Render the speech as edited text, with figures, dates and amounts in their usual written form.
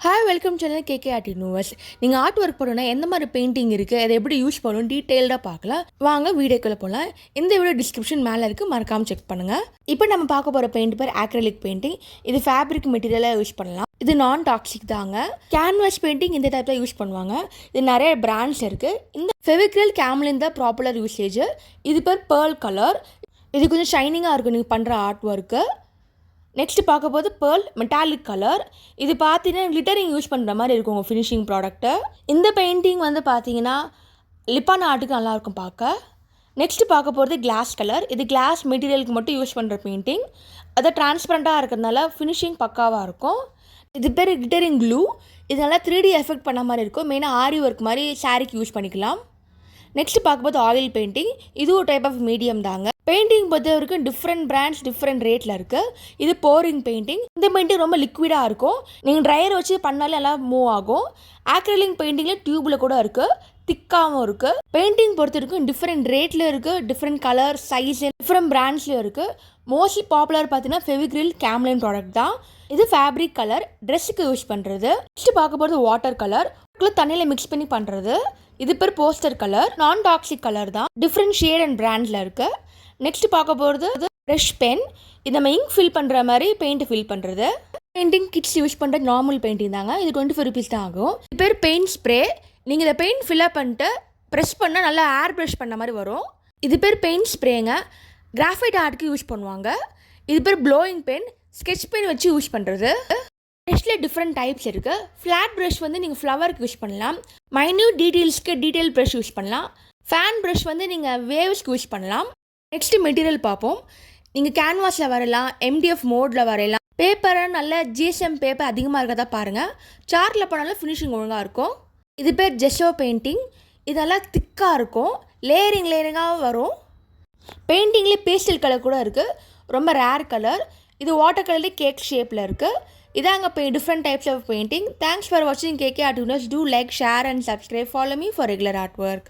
Hi welcome channel K K art universe. நீங்கள் art work பண்ணணும்னா எந்த மாதிரி பெயிண்டிங் இருக்குது, அதை எப்படி யூஸ் பண்ணணும் டீட்டெயில்டாக பார்க்கலாம். வாங்க வீடியோக்குள்ளே போகலாம். இந்த வீடியோ டிஸ்கிரிப்ஷன் மேலே இருக்குது, மறக்காமல் செக் பண்ணுங்கள். இப்போ நம்ம பார்க்க போகிற பெயிண்ட் பேர் acrylic பெயிண்டிங். இது ஃபேப்ரிக் மெட்டீரியலாக யூஸ் பண்ணலாம். இது நான் டாக்ஸிக் தாங்க. கேன்வாஸ் பெயிண்டிங் இந்த டைப்பில் யூஸ் பண்ணுவாங்க. இது நிறைய பிராண்ட்ஸ் இருக்குது. இந்த ஃபெவிக்ரில் கேம்லின் தான் பாப்புலர் யூசேஜ். இது பேர் பேர்ல் கலர். இது கொஞ்சம் ஷைனிங்காக இருக்கும் நீங்கள் பண்ணுற ஆர்ட் ஒர்க்கு. நெக்ஸ்ட் பார்க்க போது பேர்ல் மெட்டாலிக் கலர். இது பார்த்தீங்கன்னா கிளிட்டரிங் யூஸ் பண்ணுற மாதிரி இருக்கும் உங்கள் ஃபினிஷிங் ப்ராடக்ட்டு. இந்த பெயிண்டிங் வந்து பார்த்தீங்கன்னா லிப்பான ஆர்ட்டுக்கு நல்லாயிருக்கும் பார்க்க. நெக்ஸ்ட்டு பார்க்க போகிறது கிளாஸ் கலர். இது கிளாஸ் மெட்டீரியலுக்கு மட்டும் யூஸ் பண்ணுற பெயிண்டிங். அது டிரான்ஸ்பரண்ட்டாக இருக்கிறதுனால ஃபினிஷிங் பக்காவாக இருக்கும். இது பேர் கிளிட்டரிங் க்ளூ. இது நல்லா 3D எஃபெக்ட் பண்ண மாதிரி இருக்கும். மெயினாக ஆரி ஒர்க் மாதிரி சாரிக்கு யூஸ் பண்ணிக்கலாம். நெக்ஸ்ட் பார்க்கும்போது ஆயில் பெயிண்டிங். இது ஒரு டைப் ஆஃப் மீடியம் தாங்க. பெயிண்டிங் பொறுத்த வரைக்கும் டிஃப்ரெண்ட் பிராண்ட்ஸ் டிஃப்ரெண்ட் ரேட்டில் இருக்குது. இது போரிங் பெயிண்டிங். இந்த பெயிண்டிங் ரொம்ப லிக்விடாக இருக்கும். நீங்கள் ட்ரையர் வச்சு பண்ணாலே நல்லா மூவ் ஆகும். ஆக்ரிலிக் பெயிண்டிங்கில் டியூப்பில் கூட இருக்குது, திக்காகவும் இருக்குது. பெயிண்டிங் பொறுத்த வரைக்கும் டிஃப்ரெண்ட் ரேட்டில் இருக்குது, டிஃப்ரெண்ட் கலர் சைஸ் டிஃப்ரெண்ட் பிராண்ட்ஸ்லையும் இருக்குது. மோஸ்ட்லி பாப்புலர் பார்த்தீங்கன்னா ஃபெவிக்ரில் கேம்லின் ப்ராடக்ட் தான். இது ஃபேப்ரிக் கலர், ட்ரெஸ்ஸுக்கு யூஸ் பண்ணுறது. நெக்ஸ்ட் பார்க்க போகிறது வாட்டர் கலர், தண்ணியில் மிக்ஸ் பண்ணி பண்ணுறது. இது பேர் போஸ்டர் கலர், நான் டாக்ஸிக் கலர் தான். டிஃப்ரெண்ட் ஷேட் அண்ட் பிராண்டில் இருக்குது. நெக்ஸ்ட் பார்க்க போகிறது ப்ரஷ் பென். இது நம்ம இங்க் ஃபில் பண்ணுற மாதிரி பெயிண்ட் ஃபில் பண்ணுறது. பெயிண்டிங் கிட்ஸ் யூஸ் பண்ணுற நார்மல் பெயிண்டிங் தாங்க. இது 25 rupees தான் ஆகும். இது பேர் பெயிண்ட் ஸ்ப்ரே. நீங்கள் இதை பெயிண்ட் ஃபில்அப் பண்ணிட்டு ப்ரெஸ் பண்ணால் நல்லா ஏர் ப்ரஷ் பண்ண மாதிரி வரும். இது பேர் பெயிண்ட் ஸ்ப்ரேங்க. கிராஃபைட் ஆர்ட்டுக்கு யூஸ் பண்ணுவாங்க. இது பேர் ப்ளோயிங் பென், ஸ்கெட்ச் பென் வச்சு யூஸ் பண்ணுறது. ப்ரஷ்ல டிஃப்ரெண்ட் டைப்ஸ் இருக்குது. ஃப்ளாட் ப்ரஷ் வந்து நீங்கள் ஃப்ளவருக்கு யூஸ் பண்ணலாம். மைன்யூட் டீட்டெயில்ஸ்க்கு டீட்டெயில் ப்ரஷ் யூஸ் பண்ணலாம். ஃபேன் ப்ரஷ் வந்து நீங்கள் வேவ்ஸ்க்கு யூஸ் பண்ணலாம். நெக்ஸ்ட்டு மெட்டீரியல் பார்ப்போம். நீங்கள் கேன்வாஸில் வரையலாம், MDF மோடில் வரையலாம். பேப்பரை நல்ல GSM பேப்பர் அதிகமாக இருக்கிறதா பாருங்கள். சார்ட்டில் பண்ணாலும் ஃபினிஷிங் ஒழுங்காக இருக்கும். இது பேர் ஜெஷோ பெயிண்டிங். இதெல்லாம் திக்காக இருக்கும், லேயரிங்காக வரும். பெயிண்டிங்லேயே பேஸ்டல் கலர் கூட இருக்குது, ரொம்ப ரேர் கலர். இது வாட்டர் கலர்லேயே கேக் ஷேப்பில் இருக்குது. இதாங்க different types of painting. Thanks for வாட்சிங் KK art universe. Do like, share and subscribe. Follow me for regular art work.